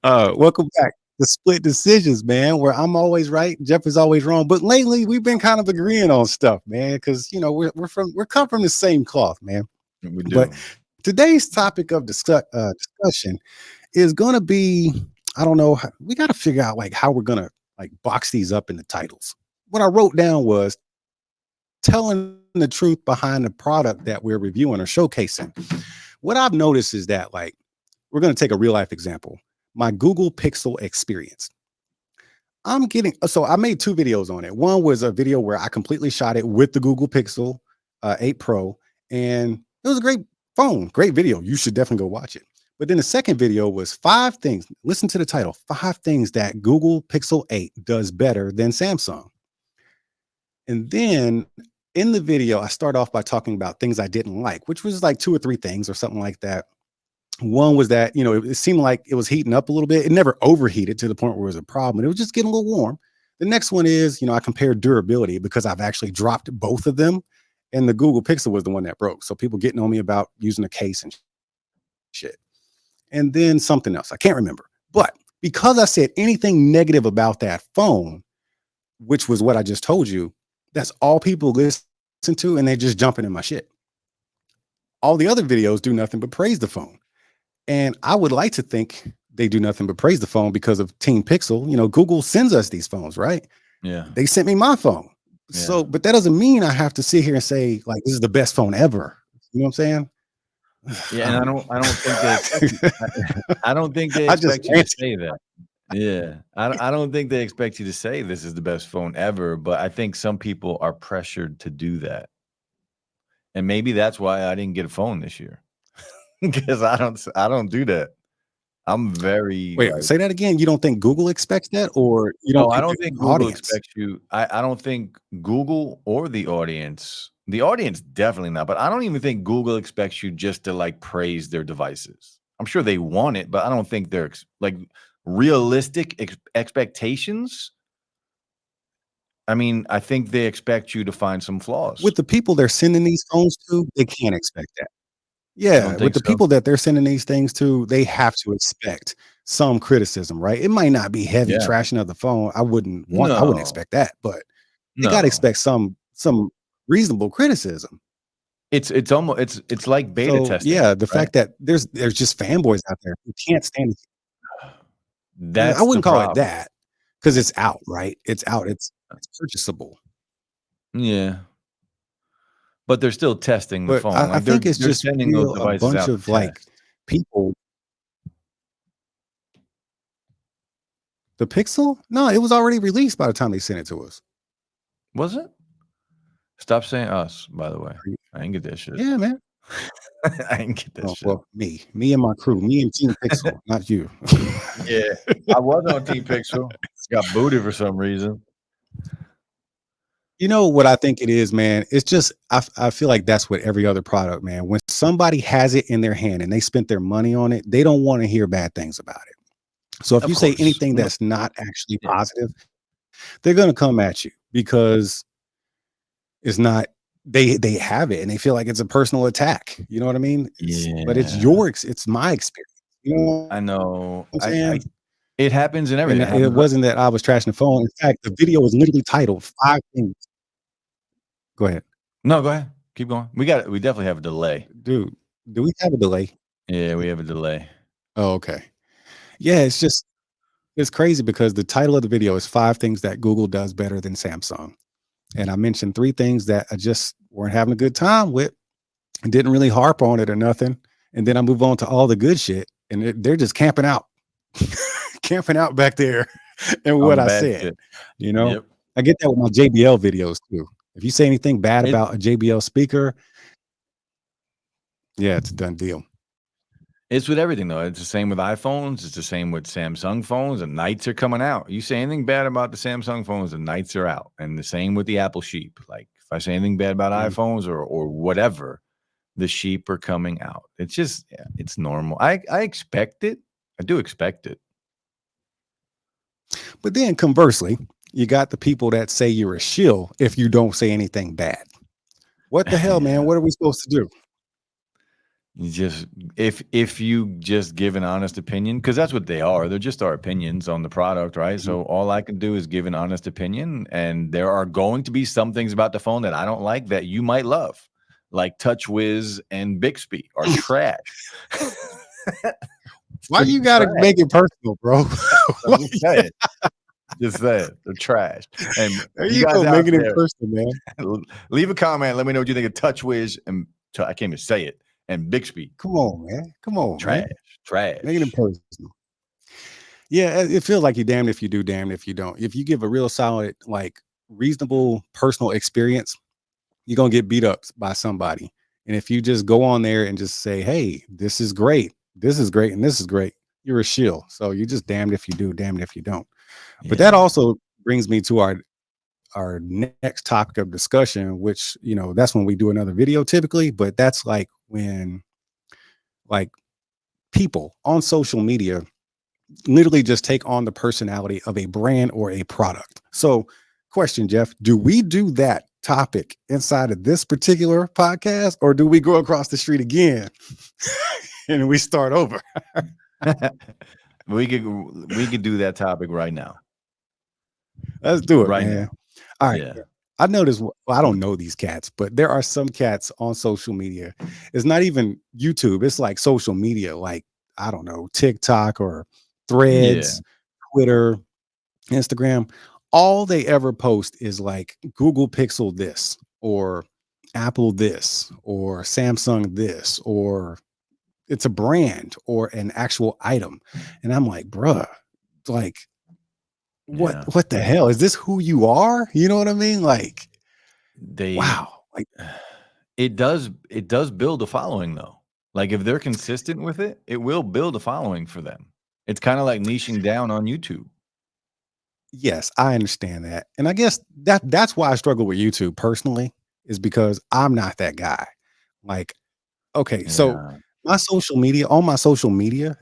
Welcome back to Split Decisions, man, where I'm always right, Jeff is always wrong. But lately, we've been kind of agreeing on stuff, man, because we're come from the same cloth, man. We But do. today's topic of discussion is going to be, I don't know, we got to figure out like how we're going to like box these up in the titles. What I wrote down was telling the truth behind the product that we're reviewing or showcasing. What I've noticed is that like we're going to take a real life example. My Google Pixel experience. I made two videos on it. One was a video where I completely shot it with the Google Pixel 8 Pro, and it was a great phone, great video. You should definitely go watch it. But then the second video was 5 things. Listen to the title: 5 things that Google Pixel 8 does better than Samsung. And then in the video, I start off by talking about things I didn't like, which was like 2 or 3 things or something like that. One was that, it seemed like it was heating up a little bit. It never overheated to the point where it was a problem. It was just getting a little warm. The next one is, I compared durability because I've actually dropped both of them. And the Google Pixel was the one that broke. So people getting on me about using a case and shit. And then something else. I can't remember. But because I said anything negative about that phone, which was what I just told you, that's all people listen to. And they're just jumping in my shit. All the other videos do nothing but praise the phone. And I would like to think they do nothing but praise the phone because of Team Pixel. Google sends us these phones, right? Yeah. They sent me my phone. Yeah. So, but that doesn't mean I have to sit here and say, like, this is the best phone ever. You know what I'm saying? Yeah, and I don't think they expect you to say that. Yeah. I don't think they expect you to say this is the best phone ever, but I think some people are pressured to do that. And maybe that's why I didn't get a phone this year. Because I don't do that. I'm very Wait, say that again. You don't think Google expects that, or you don't? No, I think don't the think Google audience expects you. I don't think Google or the audience definitely not, but I don't even think Google expects you just to like praise their devices. I'm sure they want it, but I don't think they're like realistic expectations. I mean, I think they expect you to find some flaws. with the people they're sending these phones to, they can't expect that. You Yeah, don't with think the so? people that they're sending these things to, they have to expect some criticism, right? It might not be heavy Yeah. trashing of the phone. I wouldn't No. expect that, but they got to No. expect some reasonable criticism. It's almost it's like beta So testing, yeah, the right? fact that there's just fanboys out there who can't stand it. I That's the wouldn't call it problem. that because it's out, right? It's out. It's purchasable. Yeah. But they're still testing the But phone, I like, think it's they're just sending those real a devices bunch out to of like test. people. The Pixel? No, it was already released by the time they sent it to us. Was it? Stop saying us, by the way. I didn't get that shit. Yeah, man. I didn't get that Oh, shit. well, me and my crew, me and Team Pixel, not you. Yeah, I was on Team Pixel. Got booted for some reason. You know what I think it is, man? It's just I feel like that's what every other product, man. When somebody has it in their hand and they spent their money on it, they don't want to hear bad things about it. So if Of you say course. anything No, that's not actually yeah. positive, they're gonna come at you because it's not they have it and they feel like it's a personal attack. You know what I mean? But it's Yeah. it's my experience. You know I know. what I'm I saying? it happens in And everything. It it happens wasn't that I was trashing the phone. In fact, the video was literally titled 5 things. Go ahead. No, go ahead. Keep going. We definitely have a delay. Dude, do we have a delay? Yeah, we have a delay. Oh, okay. Yeah, it's crazy because the title of the video is 5 things that Google does better than Samsung. And I mentioned 3 things that I just weren't having a good time with and didn't really harp on it or nothing. And then I move on to all the good shit and they're just camping out, camping out back there and On what the I bad said, shit. you know, Yep. I get that with my JBL videos too. If you say anything bad It about a JBL speaker, yeah, it's a done deal. It's with everything, though. It's the same with iPhones. It's the same with Samsung phones. The nights are coming out. You say anything bad about the Samsung phones, the nights are out. And the same with the Apple sheep. Like if I say anything bad about Mhm. iPhones or whatever, the sheep are coming out. It's just it's normal. I expect it. I do expect it. But then conversely, you got the people that say you're a shill if you don't say anything bad. What the hell, man? Yeah. What are we supposed to do? You just if you just give an honest opinion, because that's what they are. They're just our opinions on the product, right? Mhm. So all I can do is give an honest opinion, and there are going to be some things about the phone that I don't like that you might love, like TouchWiz and Bixby are trash. Why Straight you gotta trash. make it personal, bro? I'm just saying. Just saying. They're trash. And There you you guys go, out making it there, personal, man. leave a comment. Let me know what you think of TouchWiz and I can't even say it. And Bixby. Come on, man. Come on, Trash. man. Making it Trash. personal. Yeah, it feels like you damned if you do, damned if you don't. If you give a real solid, like reasonable personal experience, you're gonna get beat up by somebody. And if you just go on there and just say, "Hey, this is great, and this is great," you're a shill. So you just damned if you do, damned if you don't. But that Yeah. also brings me to our next topic of discussion, which that's when we do another video typically. But that's like when like people on social media literally just take on the personality of a brand or a product. So, question, Jeff, do we do that topic inside of this particular podcast, or do we go across the street again and we start over? we could do that topic right now. Let's do it, Right man. now. All right. Yeah. I noticed, well, I don't know these cats, but there are some cats on social media. It's not even YouTube, it's like social media, like, I don't know, TikTok or Yeah. Threads, Twitter, Instagram. All they ever post is like Google Pixel this, or Apple this, or Samsung this, or it's a brand or an actual item. And I'm like, bruh, like, what Yeah. what the hell? Is this who you are? You know what I mean? Like, They wow. Like, it does build a following though. Like if they're consistent with it, it will build a following for them. It's kind of like niching down on YouTube. yes, I understand that. And I guess that's why I struggle with YouTube personally, is because I'm not that guy. Like, okay, so Yeah. my social media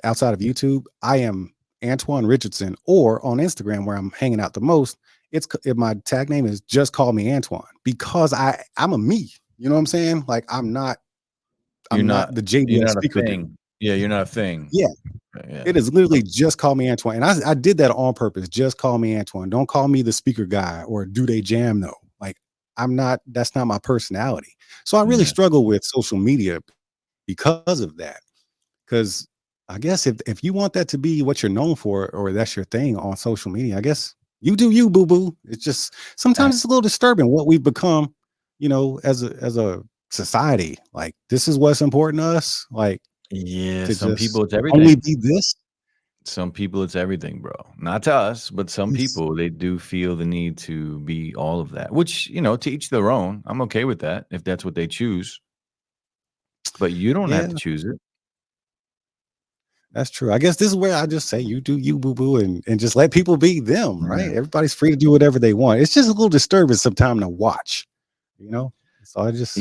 outside of YouTube, I am Antoine Richardson, or on Instagram where I'm hanging out the most, my tag name is just call me Antoine, because I'm a me. You know what I'm saying? Like, You're I'm not not the you're JBL not a speaker dude. thing. Yeah, you're not a thing. Yeah, Yeah. it is literally just call me Antoine. And I did that on purpose. Just call me Antoine. Don't call me the speaker guy or do they jam though. Like, that's not my personality. So I really Yeah. struggle with social media because of that. Because I guess if you want that to be what you're known for, or that's your thing on social media, I guess you do you, boo boo. It's just Eh, sometimes it's a little disturbing what we've become, as a society. Like, this is what's important to us. Like, Yeah, to some just people it's only everything. be this. Some people it's everything, bro. Not to us, but some It's, people they do feel the need to be all of that. Which, to each their own. I'm okay with that if that's what they choose, but you don't have yeah, to choose it. that's true. I guess this is where I just say you do you, boo boo, and just let people be them. Right? Yeah. Everybody's free to do whatever they want. It's just a little disturbing sometimes to watch. You know. So I just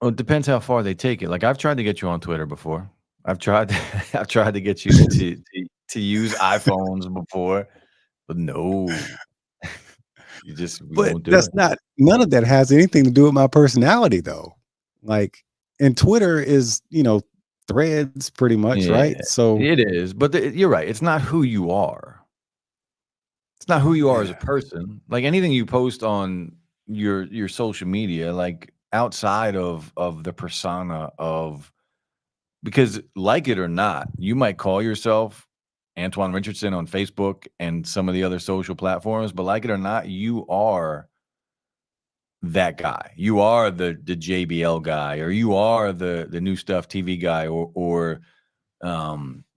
Well, it depends how far they take it. Like I've tried to get you on Twitter before. I've tried I've tried to get you to use iPhones before, but no. We But won't do that's it. not none of that has anything to do with my personality though. Like, and Twitter is, threads pretty much, Yeah, right? So, it is, but you're right. It's not who you are. It's not who you are as a yeah, person. Like anything you post on your social media, like outside of the persona of because like it or not, you might call yourself Antoine Richardson on Facebook and some of the other social platforms, but like it or not, you are that guy. You are the JBL guy, or you are the new stuff TV guy, or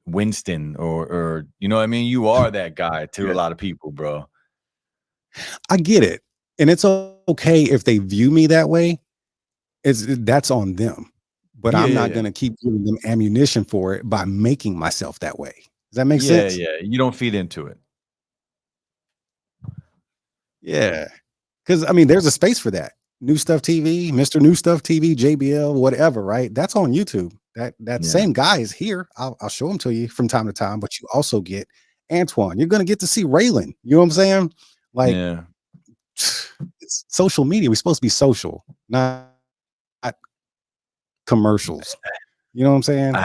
Winston, or you know what I mean? You are that guy to a yeah. lot of people, bro. I get it. And it's okay if they view me that way. That's on them. But Yeah, I'm yeah, not yeah. gonna keep giving them ammunition for it by making myself that way. Does that make Yeah, sense? yeah. You don't feed into it. Yeah. Because I mean, there's a space for that. New Stuff TV, Mr. New Stuff TV, JBL, whatever, right? That's on YouTube. That Yeah, same guy is here. I'll show him to you from time to time, but you also get Antoine. You're gonna get to see Raylan. You know what I'm saying? Like, yeah. it's social media. We're supposed to be social, not commercials. You know what I'm saying?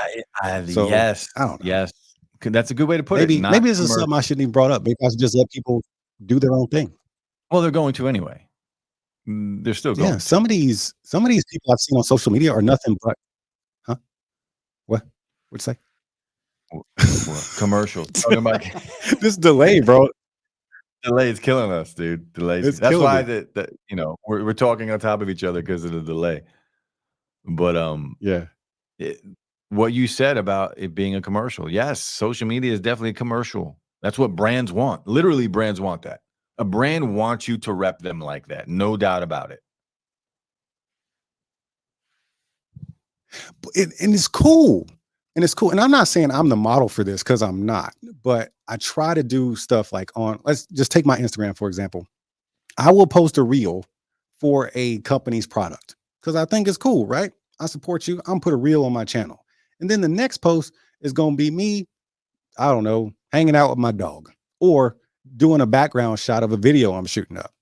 So Yes, I don't know. yes. That's a good way to put it. Maybe Not this is something I commercial. shouldn't even brought up. Maybe I should just let people do their own thing. Well, they're going to anyway. They're still Yeah, going to. some of these people I've seen on social media are nothing but huh? What? What'd you say? What commercials? Talking about This delay, bro. delay is killing us, dude. Delays. It's That's killing why me. that we're talking on top of each other because of the delay. But Yeah. it, what you said about it being a commercial, yes, social media is definitely a commercial. That's what brands want. Literally, brands want that. A brand wants you to rep them like that, no doubt about it. And it's cool. And it's cool. And I'm not saying I'm the model for this because I'm not, but I try to do stuff like on, let's just take my Instagram, for example. I will post a reel for a company's product because I think it's cool, right? I support you. I'm put a reel on my channel. And then the next post is going to be me, I don't know, hanging out with my dog or doing a background shot of a video I'm shooting up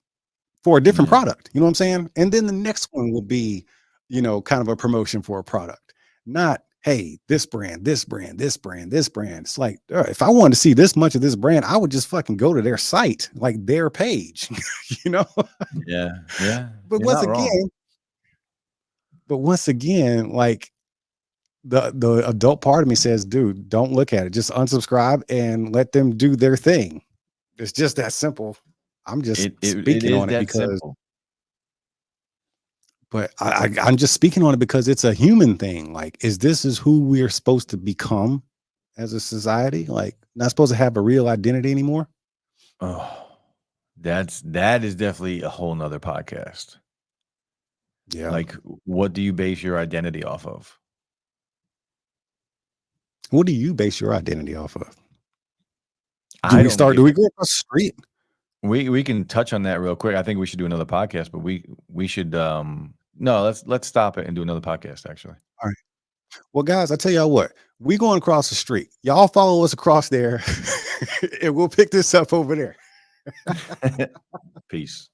for a different Yeah. product. You know what I'm saying? And then the next one will be, kind of a promotion for a product, not, hey, this brand, this brand, this brand, this brand. It's like, if I wanted to see this much of this brand, I would just fucking go to their site, like their page, you know? Yeah. Yeah. But You're once not wrong. again, like the adult part of me says, dude, don't look at it. Just unsubscribe and let them do their thing. It's just that simple. I'm just It speaking is on it that because simple. But I'm just speaking on it because it's a human thing. Like, is who we're supposed to become as a society? Like, not supposed to have a real identity anymore? Oh, that is definitely a whole nother podcast. Yeah. Like, what do you base your identity off of? What do you base your identity off of? I don't Do give we go across the street? we can touch on that real quick. I think we should do another podcast, but we should no, let's stop it and do another podcast actually. All right. Well, guys, I tell y'all what, we going across the street. Y'all follow us across there, and we'll pick this up over there. Peace.